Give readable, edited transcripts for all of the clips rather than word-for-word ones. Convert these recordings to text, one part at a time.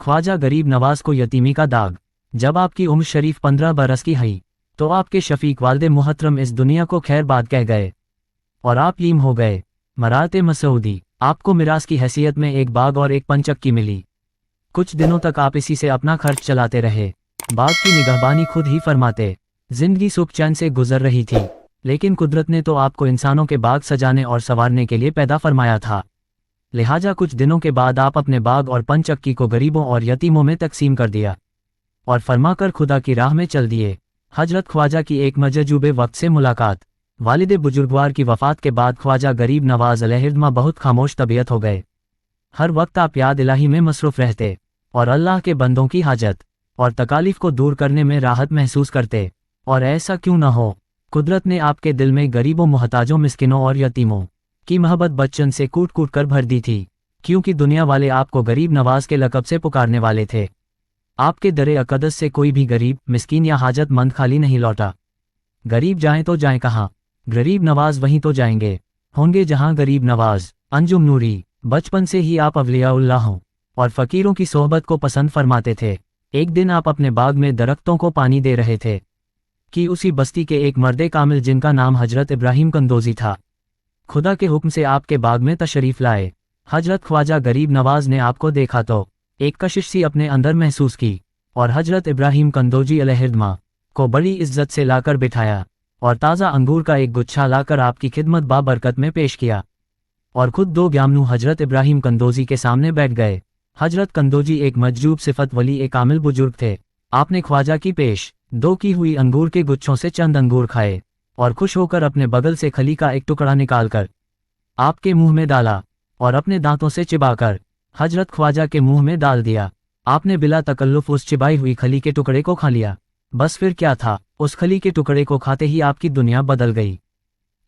ख्वाजा गरीब नवाज को यतीमी का दाग। जब आपकी उम्र शरीफ 15 बरस की हुई तो आपके शफीक वालिद मुहतरम इस दुनिया को खैर बात कह गए और आप लीम हो गए। मराते मसूदी, आपको मिरास की हैसियत में एक बाग और एक पंचक्की मिली। कुछ दिनों तक आप इसी से अपना खर्च चलाते रहे। बाग की निगहबानी खुद ही फरमाते। जिंदगी सुख चैन से गुजर रही थी, लेकिन कुदरत ने तो आपको इंसानों के बाग सजाने और संवारने के लिए पैदा फरमाया था। लिहाजा कुछ दिनों के बाद आप अपने बाग और पंचक्की को गरीबों और यतीमों में तकसीम कर दिया और फरमाकर खुदा की राह में चल दिए। हजरत ख्वाजा की एक मजजूबे वक्त से मुलाकात। वालिद बुजुर्गवार की वफ़ात के बाद ख्वाजा गरीब नवाज अलैहिर्रहमा बहुत खामोश तबीयत हो गए। हर वक्त आप याद इलाही में मसरूफ़ रहते और अल्लाह के बंदों की हाजत और तकालीफ को दूर करने में राहत महसूस करते। और ऐसा क्यों न हो, कुदरत ने आपके दिल में गरीबों, मुहताजों, मिस्किनों और यतीमों की मोहब्बत बच्चन से कूट कूट कर भर दी थी, क्योंकि दुनिया वाले आपको गरीब नवाज के लक़ब से पुकारने वाले थे। आपके दरे अक़दस से कोई भी गरीब, मिस्कीन या हाजतमंद खाली नहीं लौटा। गरीब जाएं तो जाएं कहाँ, गरीब नवाज वहीं तो जाएंगे होंगे जहां गरीब नवाज। अंजुम नूरी, बचपन से ही आप अवलियाउल्लाह और फ़कीरों की सोहबत को पसंद फरमाते थे। एक दिन आप अपने बाग में दरख्तों को पानी दे रहे थे कि उसी बस्ती के एक मर्दे कामिल जिनका नाम हजरत इब्राहिम कंदोजी था, खुदा के हुक्म से आपके बाग में तशरीफ़ लाए। हजरत ख्वाजा गरीब नवाज ने आपको देखा तो एक कशिश सी अपने अंदर महसूस की और हजरत इब्राहिम कंदोजी अलैहिर्रहमा को बड़ी इज्जत से लाकर बिठाया और ताज़ा अंगूर का एक गुच्छा लाकर आपकी खिदमत बाबरकत में पेश किया और खुद 2 ग्यामनू हजरत इब्राहिम कंदोजी के सामने बैठ गए। हजरत कंदोजी एक मजजूब सिफत वली एक कामिल बुजुर्ग थे। आपने ख्वाजा की पेश 2 की हुई अंगूर के गुच्छों से चंद अंगूर खाए और खुश होकर अपने बगल से खली का एक टुकड़ा निकालकर आपके मुंह में डाला और अपने दांतों से चिबाकर हजरत ख्वाजा के मुंह में डाल दिया। आपने बिला तकल्लुफ उस चिबाई हुई खली के टुकड़े को खा लिया। बस फिर क्या था, उस खली के टुकड़े को खाते ही आपकी दुनिया बदल गई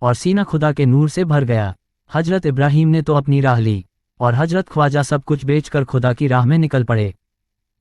और सीना खुदा के नूर से भर गया। हजरत इब्राहिम ने तो अपनी राह ली और हजरत ख्वाजा सब कुछ बेचकर खुदा की राह में निकल पड़े।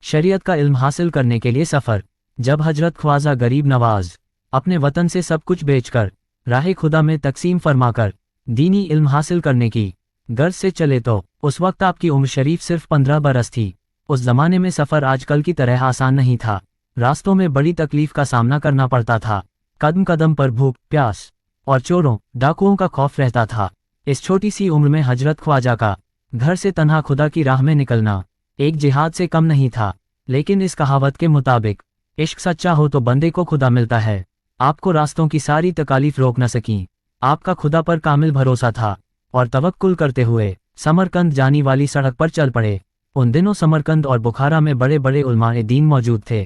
शरीयत का इल्म हासिल करने के लिए सफ़र। जब हजरत ख्वाजा गरीब नवाज अपने वतन से सब कुछ बेचकर राह खुदा में तकसीम फरमाकर दीनी इल्म हासिल करने की गर्ज से चले तो उस वक्त आपकी उम्र शरीफ सिर्फ 15 बरस थी। उस ज़माने में सफ़र आजकल की तरह आसान नहीं था। रास्तों में बड़ी तकलीफ का सामना करना पड़ता था। कदम कदम पर भूख, प्यास और चोरों, डाकुओं का खौफ रहता था। इस छोटी सी उम्र में हजरत ख्वाजा का घर से तन्हा खुदा की राह में निकलना एक जिहाद से कम नहीं था। लेकिन इस कहावत के मुताबिक इश्क सच्चा हो तो बंदे को खुदा मिलता है। आपको रास्तों की सारी तकालीफ रोक न सकी। आपका खुदा पर कामिल भरोसा था और तवक्कुल करते हुए समरकंद जाने वाली सड़क पर चल पड़े। उन दिनों समरकंद और बुखारा में बड़े बड़े उलमाए दीन मौजूद थे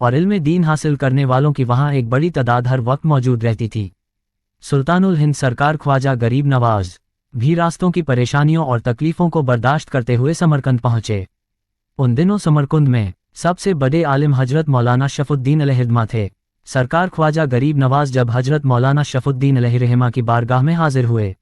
और इल्म दीन हासिल करने वालों की वहाँ एक बड़ी तादाद हर वक्त मौजूद रहती थी। सुल्तानुल हिंद सरकार ख्वाजा गरीब नवाज भी रास्तों की परेशानियों और तकलीफ़ों को बर्दाश्त करते हुए समरकंद पहुँचे। उन दिनों समरकंद में सबसे बड़े आलिम हजरत मौलाना शफुद्दीन अलैहिर्रहमा थे। सरकार ख्वाजा गरीब नवाज जब हजरत मौलाना शफुद्दीन अलैहिर्रहमा की बारगाह में हाजिर हुए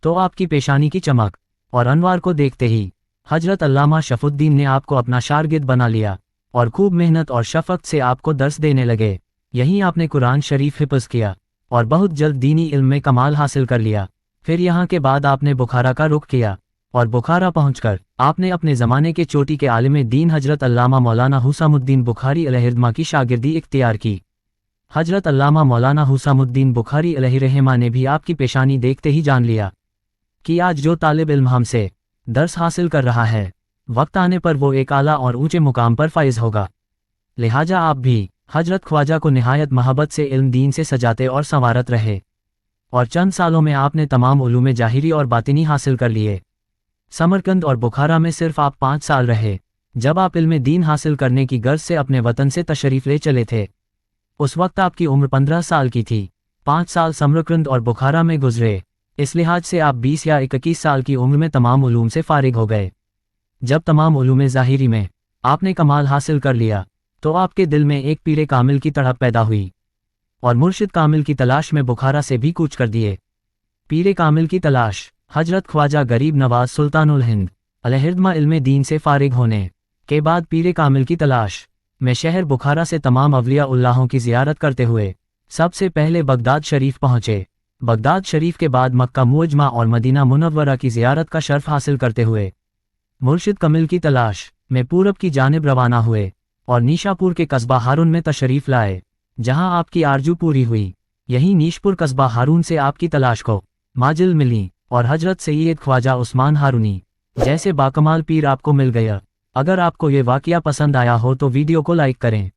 तो आपकी पेशानी की चमक और अनवार को देखते ही हजरत अल्लामा शफुद्दीन ने आपको अपना शागिर्द बना लिया और खूब मेहनत और शफ़क़त से आपको दर्स देने लगे। यहीं आपने कुरान शरीफ हिफ्ज़ किया और बहुत जल्द दीनी इल्म में कमाल हासिल कर लिया। फिर यहाँ के बाद आपने बुखारा का रुख किया और बुखारा पहुँचकर आपने अपने ज़माने के चोटी के आलिम दीन हजरत अल्लामा मौलाना हुसामुद्दीन बुखारी अलैहिर्रहमा की शागिर्दी इख्तियार की। हजरत अल्लामा मौलाना हुसामुद्दीन बुखारी अलैहिर्रहमा ने भी आपकी पेशानी देखते ही जान लिया कि आज जो तालिब इल्म हमसे दर्स हासिल कर रहा है, वक्त आने पर वो एक आला और ऊंचे मुकाम पर फाइज होगा। लिहाजा आप भी हजरत ख्वाजा को निहायत मोहब्बत से इल्म दीन से सजाते और संवारत रहे और चंद सालों में आपने तमाम उलूम जाहिरी और बातिनी हासिल कर लिए। समरकंद और बुखारा में सिर्फ आप 5 साल रहे जब आप इल्म दीन हासिल करने की गर्ज से अपने वतन से तशरीफ़ ले चले थे। उस वक्त आपकी उम्र 15 साल की थी। 5 साल समरकंद और बुखारा में गुजरे। इस लिहाज से आप 20 या 21 साल की उम्र में तमाम उलूम से फारिग हो गए। जब तमाम उलूम ज़ाहिरी में आपने कमाल हासिल कर लिया तो आपके दिल में एक पीरे कामिल की तड़प पैदा हुई और मुर्शिद कामिल की तलाश में बुखारा से भी कूच कर दिए। पीरे कामिल की तलाश। हजरत ख्वाजा गरीब नवाज सुल्तानुल हिंद अलैहिर्रहमा इल्म दीन से फारिग होने के बाद पीरे कामिल की तलाश में शहर बुखारा से तमाम अवलिया उल्लाहों की ज़ियारत करते हुए सबसे पहले बगदाद शरीफ पहुँचे। बगदाद शरीफ के बाद मक्का मुअज्जमा और मदीना मुनव्वरा की ज़ियारत का शर्फ हासिल करते हुए मुर्शिद कमिल की तलाश में पूरब की जानिब रवाना हुए और नीशापुर के कस्बा हारून में तशरीफ लाए, जहां आपकी आरजू पूरी हुई। यही नीशपुर कस्बा हारून से आपकी तलाश को माजिल मिली और हजरत सैयद ख्वाजा उस्मान हारूनी जैसे बाकमाल पीर आपको मिल गया। अगर आपको ये वाकया पसंद आया हो तो वीडियो को लाइक करें।